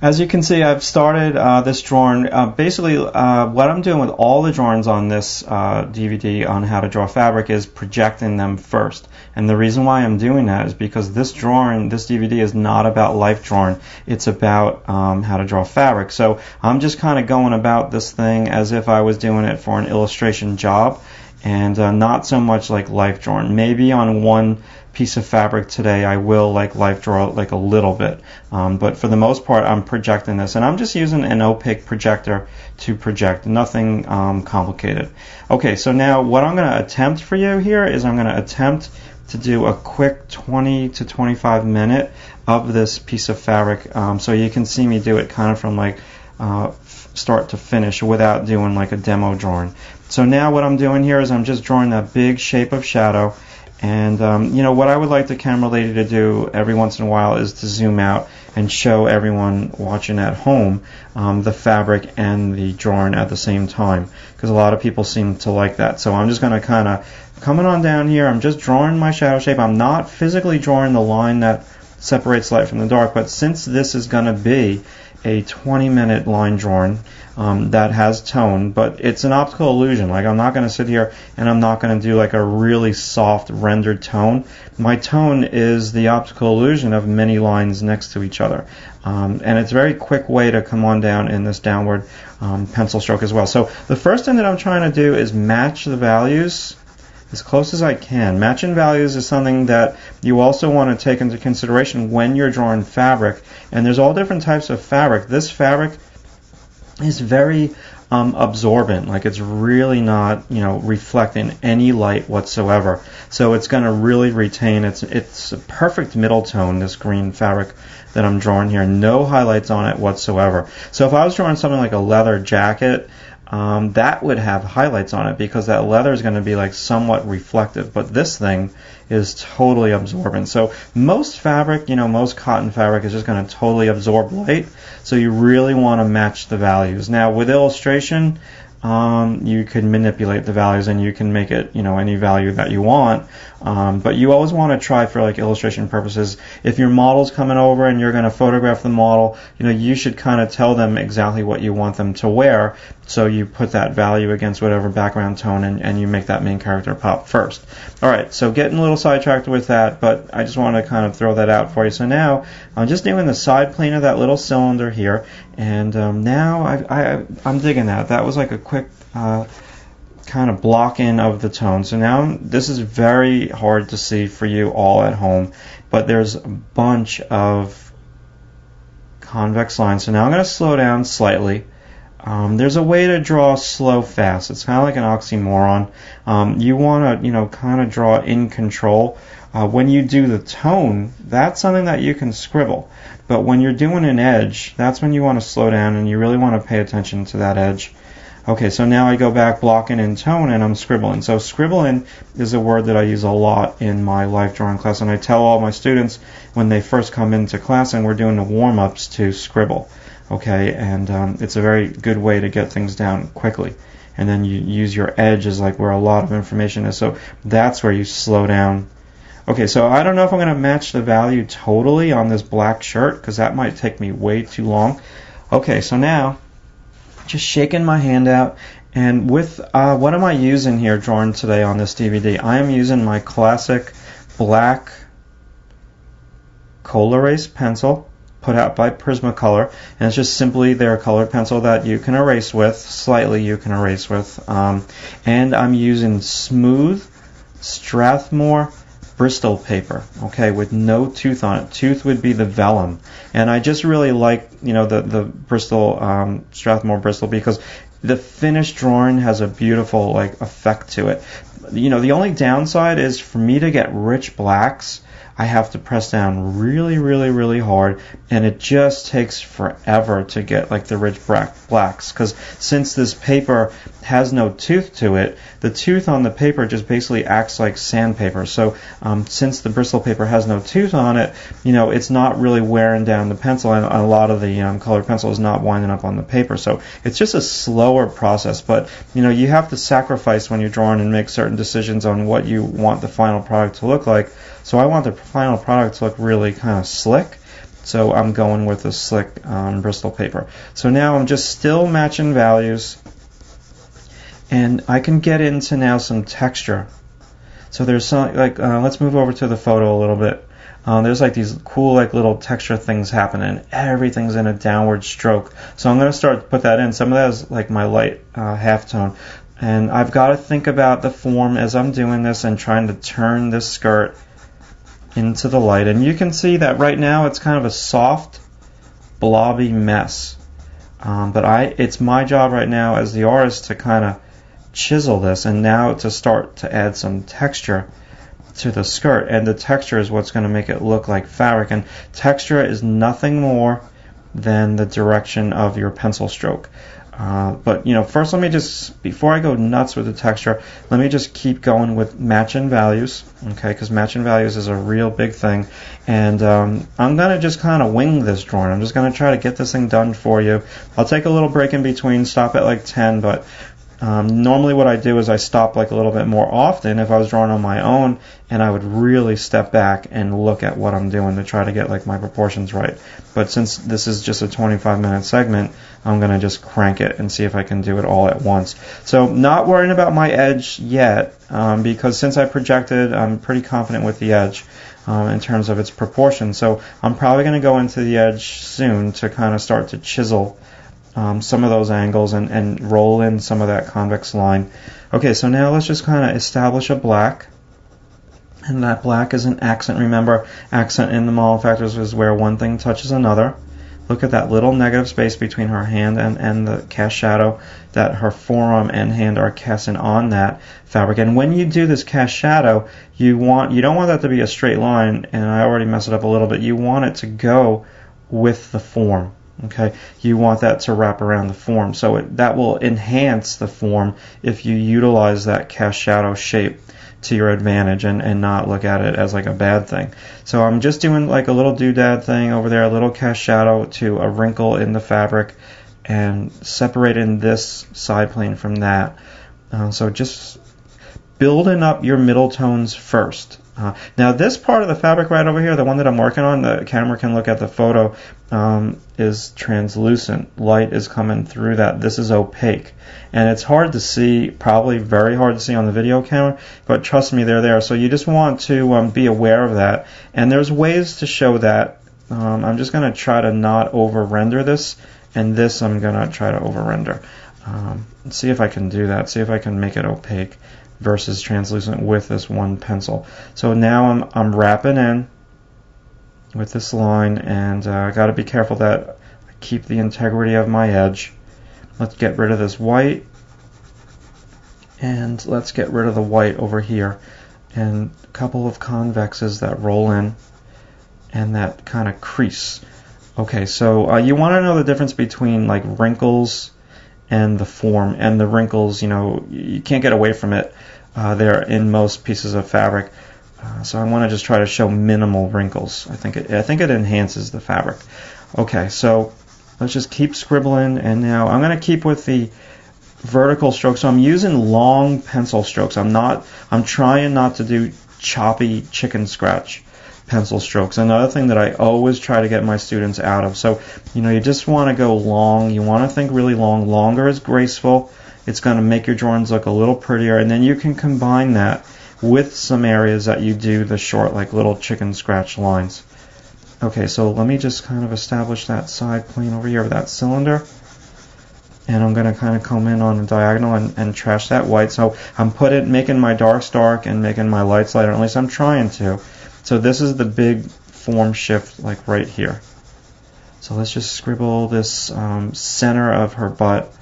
As you can see, I've started this drawing. Basically, what I'm doing with all the drawings on this DVD on how to draw fabric is projecting them first. And the reason why I'm doing that is because this drawing, this DVD is not about life drawing. It's about how to draw fabric. So I'm just kind of going about this thing as if I was doing it for an illustration job, and not so much like life drawing. Maybe on one piece of fabric today I will like life draw like a little bit, but for the most part I'm projecting this, and I'm just using an opaque projector to project, nothing complicated. Okay, so now what I'm going to attempt for you here is I'm going to attempt to do a quick 20 to 25 minute of this piece of fabric, so you can see me do it kind of from like start to finish without doing like a demo drawing. So now what I'm doing here is I'm just drawing that big shape of shadow. And you know, what I would like the camera lady to do every once in a while is to zoom out and show everyone watching at home the fabric and the drawing at the same time, because a lot of people seem to like that. So I'm just going to kind of coming on down here. I'm just drawing my shadow shape. I'm not physically drawing the line that separates light from the dark, but since this is going to be a 20-minute line drawing that has tone, but it's an optical illusion. Like, I'm not going to sit here and I'm not going to do like a really soft rendered tone. My tone is the optical illusion of many lines next to each other, and it's a very quick way to come on down in this downward pencil stroke as well. So the first thing that I'm trying to do is match the values as close as I can. Matching values is something that you also want to take into consideration when you're drawing fabric. And there's all different types of fabric. This fabric is very absorbent. Like, it's really not, you know, reflecting any light whatsoever. So it's going to really retain. It's a perfect middle tone, this green fabric that I'm drawing here. No highlights on it whatsoever. So if I was drawing something like a leather jacket, that would have highlights on it because that leather is going to be like somewhat reflective, but this thing is totally absorbent. So most fabric, you know, most cotton fabric is just going to totally absorb light, so you really want to match the values. Now with illustration, you can manipulate the values and you can make it, you know, any value that you want, but you always want to try for like illustration purposes. If your model's coming over and you're going to photograph the model, you know, you should kind of tell them exactly what you want them to wear, so you put that value against whatever background tone, and you make that main character pop first. Alright, so getting a little sidetracked with that, but I just want to kind of throw that out for you. So now I'm just doing the side plane of that little cylinder here, and now I'm digging that. That was like a quick kind of block in of the tone. So now this is very hard to see for you all at home, but there's a bunch of convex lines. So now I'm going to slow down slightly. There's a way to draw slow fast. It's kind of like an oxymoron. You want to, you know, kind of draw in control. When you do the tone, that's something that you can scribble. But when you're doing an edge, that's when you want to slow down and you really want to pay attention to that edge. Okay, so now I go back blocking in tone and I'm scribbling. So scribbling is a word that I use a lot in my life drawing class, and I tell all my students when they first come into class and we're doing the warm-ups to scribble. Okay, and it's a very good way to get things down quickly. And then you use your edge as like where a lot of information is, so that's where you slow down. Okay, so I don't know if I'm going to match the value totally on this black shirt, because that might take me way too long. Okay, so now just shaking my hand out, and with what am I using here drawing today on this DVD? I am using my classic black Coal Erase pencil put out by Prismacolor, and it's just simply their colored pencil that you can erase with, slightly you can erase with, and I'm using smooth Strathmore Bristol paper, okay, with no tooth on it. Tooth would be the vellum, and I just really like, you know, the Bristol, Strathmore Bristol, because the finished drawing has a beautiful like effect to it. You know, the only downside is for me to get rich blacks, I have to press down really, really, really hard, and it just takes forever to get like the rich blacks, because since this paper has no tooth to it, the tooth on the paper just basically acts like sandpaper. So since the Bristol paper has no tooth on it, you know, it's not really wearing down the pencil, and a lot of the colored pencil is not winding up on the paper. So it's just a slower process, but you know, you have to sacrifice when you're drawing and make certain decisions on what you want the final product to look like. So I want the final product to look really kind of slick, So I'm going with the slick Bristol paper. So now I'm just still matching values, and I can get into now some texture. So there's some, like, let's move over to the photo a little bit. There's like these cool like little texture things happening. Everything's in a downward stroke. So I'm going to start to put that in. Some of that is like my light halftone. And I've got to think about the form as I'm doing this and trying to turn this skirt into the light. And you can see that right now it's kind of a soft, blobby mess. But it's my job right now as the artist to kind of chisel this, and now to start to add some texture to the skirt. And the texture is what's going to make it look like fabric. And texture is nothing more than the direction of your pencil stroke. But first let me just, before I go nuts with the texture, let me just keep going with matching values, okay? Because matching values is a real big thing. And I'm going to just kind of wing this drawing. I'm just going to try to get this thing done for you. I'll take a little break in between, stop at like 10, but normally what I do is I stop like a little bit more often if I was drawing on my own, and I would really step back and look at what I'm doing to try to get like my proportions right. But since this is just a 25-minute segment, I'm going to just crank it and see if I can do it all at once. So not worrying about my edge yet, because since I projected, I'm pretty confident with the edge in terms of its proportion. So I'm probably going to go into the edge soon to kind of start to chisel some of those angles and roll in some of that convex line. Okay, so now let's just kind of establish a black. And that black is an accent. Remember, accent in the Malin factors is where one thing touches another. Look at that little negative space between her hand and the cast shadow that her forearm and hand are casting on that fabric. And when you do this cast shadow, you don't want that to be a straight line, and I already messed it up a little bit. You want it to go with the form. Okay, you want that to wrap around the form, so that will enhance the form if you utilize that cast shadow shape to your advantage and not look at it as like a bad thing. So I'm just doing like a little doodad thing over there, a little cast shadow to a wrinkle in the fabric, and separating this side plane from that. So just building up your middle tones first. Now this part of the fabric right over here, the one that I'm working on, the camera can look at the photo, is translucent. Light is coming through that. This is opaque. And it's hard to see, probably very hard to see on the video camera, but trust me, they're there. So you just want to be aware of that. And there's ways to show that. I'm just going to try to not over-render this, and this I'm going to try to over-render. See if I can do that. See if I can make it opaque versus translucent with this one pencil. So now I'm wrapping in with this line, and I got to be careful that I keep the integrity of my edge. Let's get rid of this white, and let's get rid of the white over here, and a couple of convexes that roll in and that kind of crease. Okay, so you want to know the difference between like wrinkles and the form. And the wrinkles, you can't get away from it. They're in most pieces of fabric. So I want to just try to show minimal wrinkles. I think it enhances the fabric. Okay, so let's just keep scribbling, and now I'm going to keep with the vertical strokes. So I'm using long pencil strokes. I'm trying not to do choppy chicken scratch pencil strokes. Another thing that I always try to get my students out of. So, you just want to go long. You want to think really long. Longer is graceful. It's going to make your drawings look a little prettier, and then you can combine that with some areas that you do the short, like little chicken scratch lines. Okay, so let me just kind of establish that side plane over here of that cylinder, and I'm going to kind of come in on a diagonal and trash that white. So I'm making my darks dark and making my lights lighter, at least I'm trying to. So this is the big form shift, like right here. So let's just scribble this center of her butt,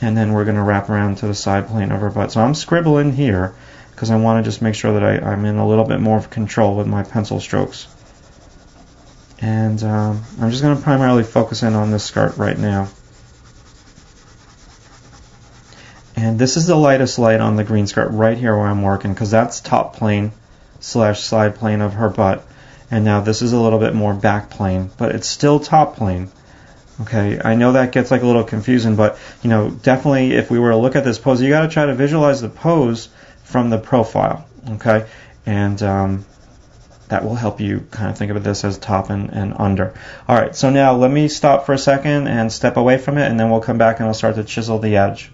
and then we're going to wrap around to the side plane of her butt. So I'm scribbling here because I want to just make sure that I'm in a little bit more of control with my pencil strokes. And I'm just going to primarily focus in on this skirt right now. And this is the lightest light on the green skirt right here where I'm working, because that's top plane / side plane of her butt. And now this is a little bit more back plane, but it's still top plane. Okay, I know that gets like a little confusing, but definitely if we were to look at this pose, you got to try to visualize the pose from the profile. Okay, and that will help you kind of think of this as top and under. All right, so now let me stop for a second and step away from it, and then we'll come back and I'll start to chisel the edge.